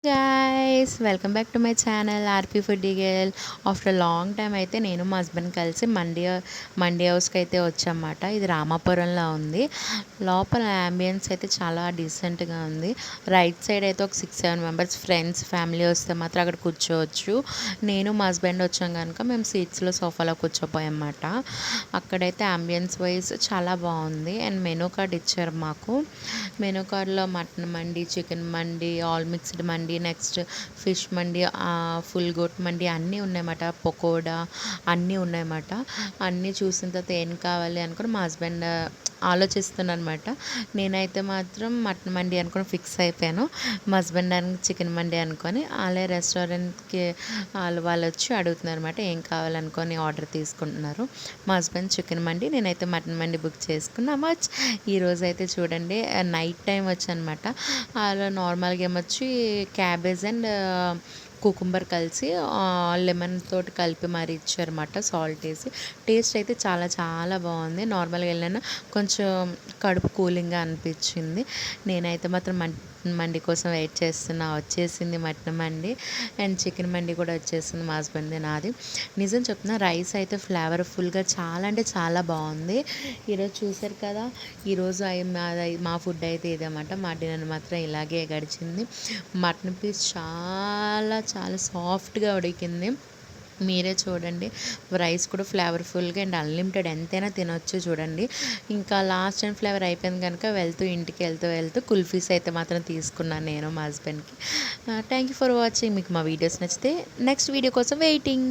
Guys welcome back to my channel RP foodie girl. After long time అయితే నేను మా husband కలిసి మండి హౌస్కి అయితే వచ్చామన్నమాట. ఇది రామాపురంలో ఉంది. లోపల అంబియన్స్ అయితే చాలా డీసెంట్గా ఉంది. రైట్ సైడ్ అయితే ఒక 6-7 మెంబర్స్ ఫ్రెండ్స్ ఫ్యామిలీ వస్తే మాత్రం అక్కడ కూర్చోవచ్చు. నేను మా హస్బెండ్ వచ్చాం కనుక మేము సీట్స్లో సోఫాలో కూర్చోపోయామన్నమాట. అక్కడైతే అంబియన్స్ వైజ్ చాలా బాగుంది. అండ్ మెనూ కార్డ్ ఇచ్చారు మాకు. మెనూ కార్డ్లో మటన్ మండి, చికెన్ మండి, ఆల్ మిక్స్డ్ మండి, నెక్స్ట్ ఫిష్ మండి, ఫుల్ గోట్ మండి అన్నీ ఉన్నాయన్నమాట. పకోడా అన్నీ ఉన్నాయన్నమాట. అన్నీ చూసిన తర్వాత ఏం కావాలి అనుకుని మా హస్బెండ్ ఆలోచిస్తున్నానమాట. నేనైతే మాత్రం మటన్ మండి అనుకుని ఫిక్స్ అయిపోయాను. మా హస్బెండ్ చికెన్ మండి అనుకొని వాళ్ళే రెస్టారెంట్కి వాళ్ళు వచ్చి అడుగుతున్నారు అనమాట. ఏం కావాలనుకొని ఆర్డర్ తీసుకుంటున్నారు. మా హస్బెండ్ చికెన్ మండి, నేనైతే మటన్ మండి బుక్ చేసుకున్నాము. ఈరోజు అయితే చూడండి నైట్ టైం వచ్చనమాట. అలా నార్మల్గా ఏమొచ్చి క్యాబేజ్ అండ్ కుకుంబర్ కలిసి లెమన్ తోటి కలిపి మరి ఇచ్చారన్నమాట, సాల్ట్ వేసి. టేస్ట్ అయితే చాలా చాలా బాగుంది. నార్మల్గా వెళ్ళినా కొంచెం కడుపు కూలింగ్గా అనిపించింది. నేనైతే మాత్రం మటన్ మండి కోసం వెయిట్ చేస్తున్నా. వచ్చేసింది మటన్ మండి అండ్ చికెన్ మండి కూడా వచ్చేసింది మా హస్బెండ్ది నాది. నిజం చెప్తున్నా, రైస్ అయితే ఫ్లేవర్ఫుల్గా చాలా అంటే చాలా బాగుంది. ఈరోజు చూసారు కదా, ఈరోజు మా ఫుడ్ అయితే ఇదన్నమాట. మా డిన్నర్ మాత్రం ఇలాగే గడిచింది. మటన్ పీస్ చాలా చాలా సాఫ్ట్గా ఉడికింది. మీరే చూడండి. రైస్ కూడా ఫ్లేవర్ఫుల్గా అండ్ అన్లిమిటెడ్ ఎంతైనా తినొచ్చు చూడండి. ఇంకా లాస్ట్ అండ్ ఫ్లేవర్ అయిపోయింది కనుక ఇంటికి వెళ్తూ కుల్ఫీస్ అయితే మాత్రం తీసుకున్నాను నేను మా హస్బెండ్కి. Thank you for watching. మీకు మా వీడియోస్ నచ్చితే నెక్స్ట్ వీడియో కోసం వెయిటింగ్.